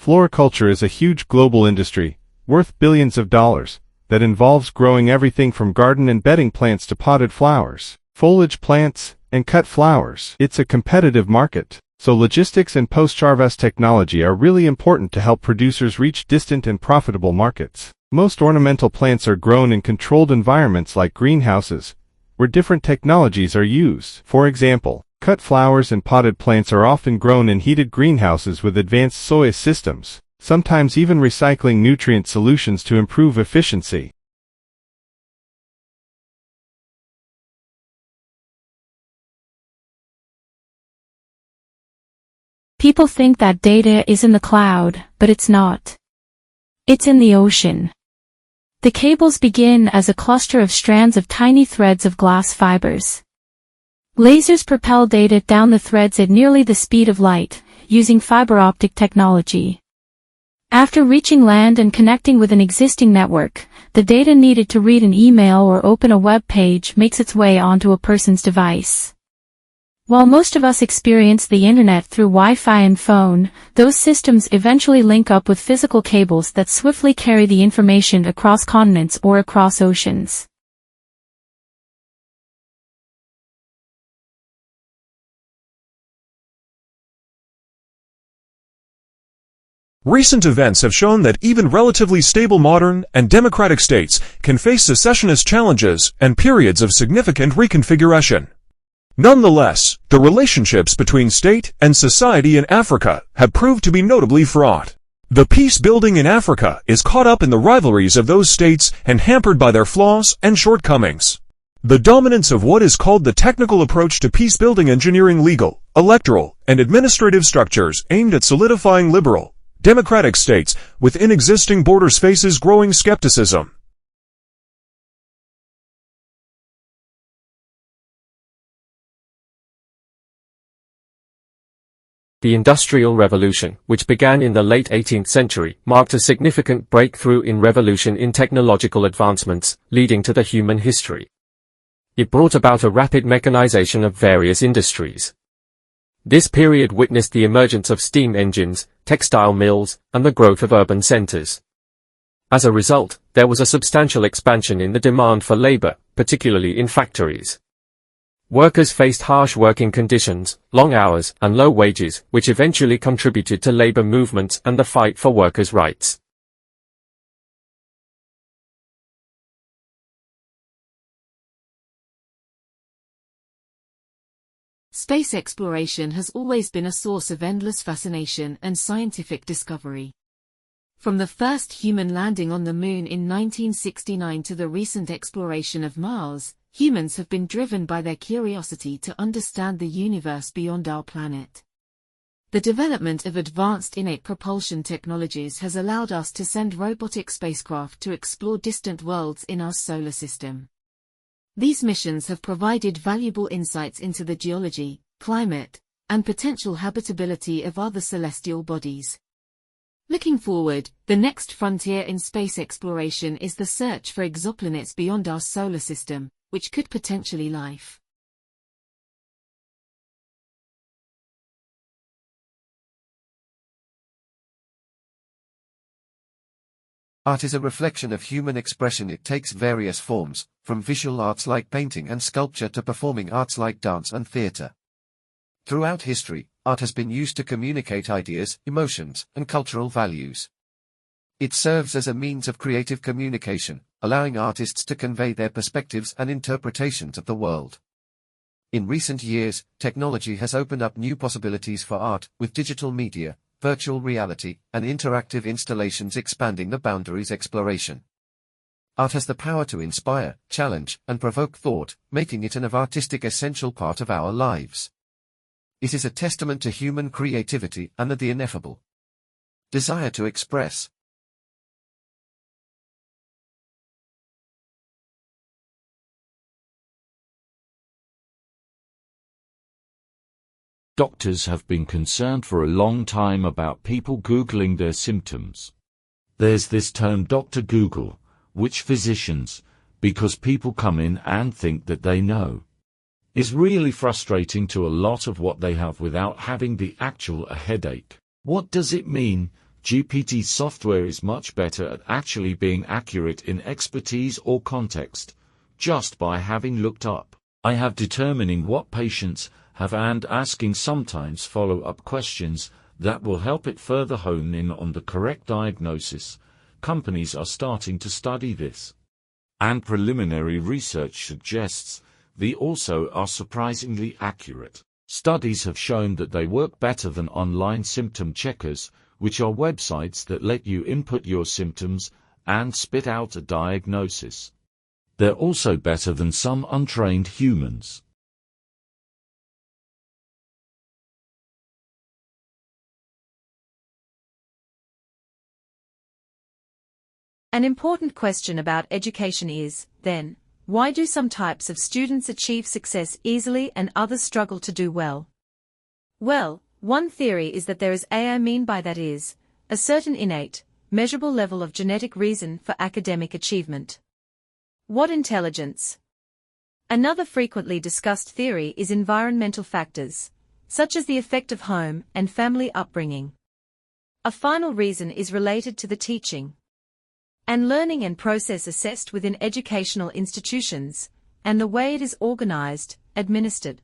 Floriculture is a huge global industry, worth billions of dollars, that involves growing everything from garden and bedding plants to potted flowers, foliage plants, and cut flowers. It's a competitive market, so logistics and post-harvest technology are really important to help producers reach distant and profitable markets. Most ornamental plants are grown in controlled environments like greenhouses, where different technologies are used. For example, cut flowers and potted plants are often grown in heated greenhouses with advanced soil systems, sometimes even recycling nutrient solutions to improve efficiency. People think that data is in the cloud, but it's not. It's in the ocean. The cables begin as a cluster of strands of tiny threads of glass fibers. Lasers propel data down the threads at nearly the speed of light, using fiber optic technology. After reaching land and connecting with an existing network, the data needed to read an email or open a web page makes its way onto a person's device. While most of us experience the internet through Wi-Fi and phone, those systems eventually link up with physical cables that swiftly carry the information across continents or across oceans. Recent events have shown that even relatively stable modern and democratic states can face secessionist challenges and periods of significant reconfiguration. Nonetheless, the relationships between state and society in Africa have proved to be notably fraught. The peace building in Africa is caught up in the rivalries of those states and hampered by their flaws and shortcomings. The dominance of what is called the technical approach to peace-building engineering legal, electoral, and administrative structures aimed at solidifying liberal, democratic states within existing borders faces growing skepticism. The Industrial Revolution, which began in the late 18th century, marked a significant breakthrough in revolution in technological advancements, leading to the human history. It brought about a rapid mechanization of various industries. This period witnessed the emergence of steam engines, textile mills, and the growth of urban centers. As a result, there was a substantial expansion in the demand for labor, particularly in factories. Workers faced harsh working conditions, long hours, and low wages, which eventually contributed to labor movements and the fight for workers' rights. Space exploration has always been a source of endless fascination and scientific discovery. From the first human landing on the Moon in 1969 to the recent exploration of Mars, humans have been driven by their curiosity to understand the universe beyond our planet. The development of advanced innate propulsion technologies has allowed us to send robotic spacecraft to explore distant worlds in our solar system. These missions have provided valuable insights into the geology, climate, and potential habitability of other celestial bodies. Looking forward, the next frontier in space exploration is the search for exoplanets beyond our solar system, which could potentially life. Art is a reflection of human expression. It takes various forms, from visual arts like painting and sculpture to performing arts like dance and theater. Throughout history, art has been used to communicate ideas, emotions, and cultural values. It serves as a means of creative communication, allowing artists to convey their perspectives and interpretations of the world. In recent years, technology has opened up new possibilities for art, with digital media, virtual reality, and interactive installations expanding the boundaries exploration. Art has the power to inspire, challenge, and provoke thought, making it an artistic essential part of our lives. It is a testament to human creativity and the ineffable desire to express. Doctors have been concerned for a long time about people Googling their symptoms. There's this term Dr. Google, which physicians, because people come in and think that they know, is really frustrating to a lot of what they have without having the actual headache. What does it mean, GPT software is much better at actually being accurate in expertise or context, just by having looked up. I have determining what patients have and asking sometimes follow-up questions that will help it further hone in on the correct diagnosis. Companies are starting to study this. And preliminary research suggests they also are surprisingly accurate. Studies have shown that they work better than online symptom checkers, which are websites that let you input your symptoms and spit out a diagnosis. They're also better than some untrained humans. An important question about education is, then, why do some types of students achieve success easily and others struggle to do well? Well, one theory is that there is I mean by that is, a certain innate, measurable level of genetic reason for academic achievement. What intelligence? Another frequently discussed theory is environmental factors, such as the effect of home and family upbringing. A final reason is related to the teaching and learning and process assessed within educational institutions, and the way it is organized, administered.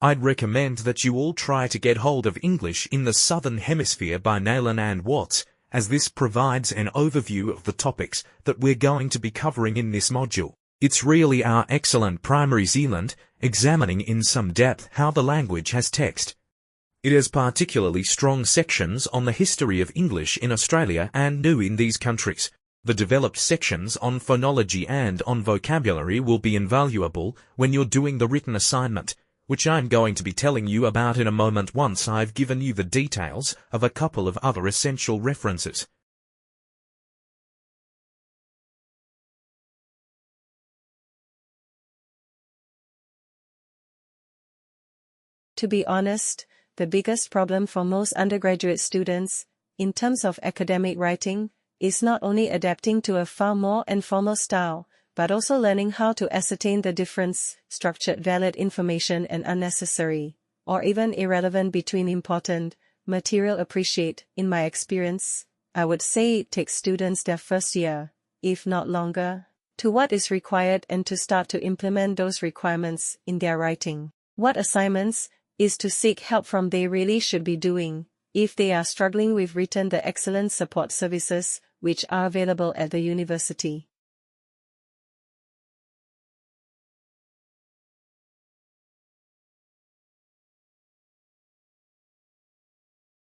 I'd recommend that you all try to get hold of English in the Southern Hemisphere by Nayland and Watts, as this provides an overview of the topics that we're going to be covering in this module. It's really our excellent Primary Zealand, examining in some depth how the language has text. It has particularly strong sections on the history of English in Australia and new in these countries. The developed sections on phonology and on vocabulary will be invaluable when you're doing the written assignment, which I'm going to be telling you about in a moment once I've given you the details of a couple of other essential references. To be honest, the biggest problem for most undergraduate students, in terms of academic writing, is not only adapting to a far more informal style, but also learning how to ascertain the difference, structured valid information and unnecessary, or even irrelevant between important material appreciate. In my experience, I would say it takes students their first year, if not longer, to what is required and to start to implement those requirements in their writing. What assignments is to seek help from they really should be doing, if they are struggling with written the excellent support services which are available at the university.